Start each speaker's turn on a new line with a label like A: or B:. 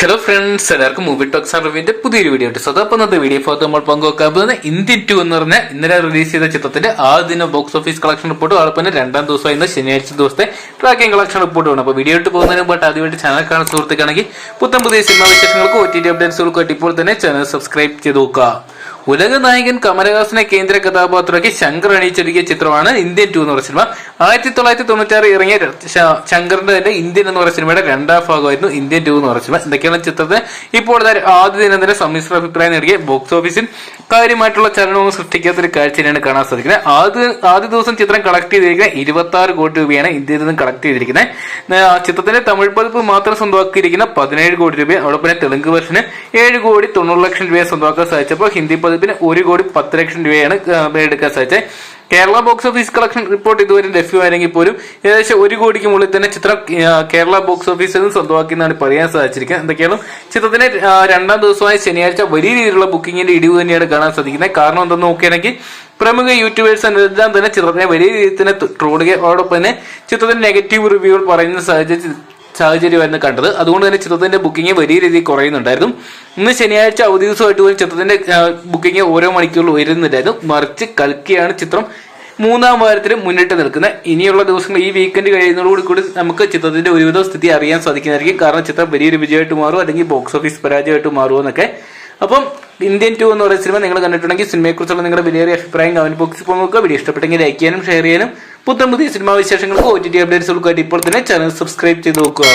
A: Hello friends, എല്ലാവർക്കും movie talks റിവ്യൂവിന്റെ പുതിയൊരു video ഉണ്ട്. സ്വതപ്പുന്നത് വീഡിയോ ഭാഗത്ത് നമ്മൾ പങ്കുവെക്കാൻ പോകുന്നത് ഇന്ത്യൻ 2 എന്ന് പറഞ്ഞ ഇന്നലെ റിലീസ് ചെയ്ത ചിത്രത്തിന്റെ ആദ്യ ബോക്സ് ഓഫീസ് കളക്ഷൻ റിപ്പോർട്ട്, അതുപോലെ തന്നെ രണ്ടാം ദിവസം ഇന്ന് ശനിയാഴ്ച ദിവസത്തെ ട്രാക്കിംഗ് കളക്ഷൻ റിപ്പോർട്ട് ആണ്. അപ്പോൾ വീഡിയോ ഇട്ട് പോകുന്നതിന് മുമ്പ് ആദ്യമായിട്ട് ചാനൽ കാണുന്ന സുഹൃത്തുക്കാണെങ്കിൽ പുതിയ സിനിമാ വിശേഷങ്ങൾക്ക് OTT അപ്ഡേറ്റ്സുകൾക്ക് ഇപ്പോൾ തന്നെ ചാനൽ സബ്സ്ക്രൈബ് ചെയ്ത് നോക്കുക. ഉലക നായകൻ കമലഹാസനെ കേന്ദ്ര കഥാപാത്രമാക്കി ശങ്കർ അണിയിച്ചൊരുക്കിയ ചിത്രമാണ് ഇന്ത്യൻ 2 എന്ന് പറയുന്ന സിനിമ. 1996 ഇറങ്ങിയ ശങ്കറിന്റെ തന്നെ ഇന്ത്യൻ എന്ന് പറയുന്ന സിനിമയുടെ രണ്ടാം ഭാഗമായിരുന്നു ഇന്ത്യൻ 2 എന്ന് പറയുന്ന സിനിമ. എന്തൊക്കെയാണ് ചിത്രത്തിന് ഇപ്പോൾ ആദ്യ ദിനം തന്നെ സമ്മിശ്ര അഭിപ്രായം നേടിയ ബോക്സ് ഓഫീസിൽ കാര്യമായിട്ടുള്ള ചലനവും സൃഷ്ടിക്കാത്തൊരു കാഴ്ചയാണ് കാണാൻ സാധിക്കുന്നത്. ആദ്യ ദിവസം ചിത്രം കളക്ട് ചെയ്തിരിക്കുന്നത് 26 കോടി രൂപയാണ് ഇന്ത്യയിൽ നിന്നും കളക്ട് ചെയ്തിരിക്കുന്നത്. ചിത്രത്തിന്റെ തമിഴ് പതിപ്പ് മാത്രം സ്വന്തമാക്കിയിരിക്കുന്ന 17 കോടി രൂപ, അതോടൊപ്പം തെലുങ്ക് വെർഷന് 7 കോടി 90 ലക്ഷം രൂപയെ സ്വന്തമാക്കാൻ സാധിച്ചപ്പോൾ ഹിന്ദി പതിപ്പിന് 1 കോടി 10 ലക്ഷം രൂപയാണ് എടുക്കാൻ സാധിച്ചത്. Kerala box office collection report ഇതുവരെ ലഭ്യമായെങ്കിൽ പോലും ഏകദേശം 1 കോടിക്ക് മുകളിൽ തന്നെ ചിത്രം കേരള ബോക്സ് ഓഫീസിൽ നിന്ന് സ്വന്തമാക്കിയെന്നാണ് പറയാൻ സാധിച്ചിരിക്കുന്നത്. എന്തൊക്കെയാണ് ചിത്രത്തിന്റെ രണ്ടാം ദിവസമായ ശനിയാഴ്ച വലിയ രീതിയിലുള്ള ബുക്കിംഗിന്റെ ഇടിവ് തന്നെയാണ് കാണാൻ സാധിക്കുന്നത്. കാരണം എന്തെന്ന് നോക്കുകയാണെങ്കിൽ പ്രമുഖ യൂട്യൂബേഴ്സ് എല്ലാം തന്നെ ചിത്രത്തിനെ വലിയ രീതിയിൽ തന്നെ ട്രോളുകയും അതോടൊപ്പം തന്നെ ചിത്രത്തിന്റെ നെഗറ്റീവ് റിവ്യൂകൾ പറയുന്ന സാഹചര്യമായിരുന്നു കണ്ടത്. അതുകൊണ്ട് തന്നെ ചിത്രത്തിന്റെ ബുക്കിംഗ് വലിയ രീതിയിൽ കുറയുന്നുണ്ടായിരുന്നു. ഇന്ന് ശനിയാഴ്ച അവധി ദിവസമായിട്ട് പോലും ചിത്രത്തിന്റെ ബുക്കിംഗ് ഓരോ മണിക്കൂറിൽ ഉയരുന്നുണ്ടായിരുന്നു. മറിച്ച് കൽക്കിയാണ് ചിത്രം 3-ാം വാരത്തിൽ മുന്നിട്ട് നിൽക്കുന്നത്. ഇനിയുള്ള ദിവസങ്ങൾ ഈ വീക്കെൻഡ് കഴിയുന്നതോടുകൂടി നമുക്ക് ചിത്രത്തിന്റെ ഒരുവിധ സ്ഥിതി അറിയാൻ സാധിക്കുന്നതായിരിക്കും. കാരണം ചിത്രം വലിയൊരു വിജയമായിട്ട് മാറുമോ അല്ലെങ്കിൽ ബോക്സ് ഓഫീസ് പരാജയമായിട്ട് മാറുമോ എന്നൊക്കെ. അപ്പം ഇന്ത്യൻ 2 എന്ന് പറയുന്ന സിനിമ നിങ്ങൾ കണ്ടിട്ടുണ്ടെങ്കിൽ സിനിമയെക്കുറിച്ചുള്ള നിങ്ങളുടെ വിലയേറിയ അഭിപ്രായം കമന്റ് ബോക്സിൽ നോക്കുക. വീഡിയോ ഇഷ്ടപ്പെട്ടെങ്കിൽ ലൈക്ക് ചെയ്യാനും ഷെയർ ചെയ്യാനും പുതിയ സിനിമാ വിശേഷങ്ങൾക്ക് OTT അപ്ഡേറ്റ്സുകൾക്കായിട്ട് ഇപ്പോൾ തന്നെ ചാനൽ സബ്സ്ക്രൈബ് ചെയ്ത് നോക്കുക.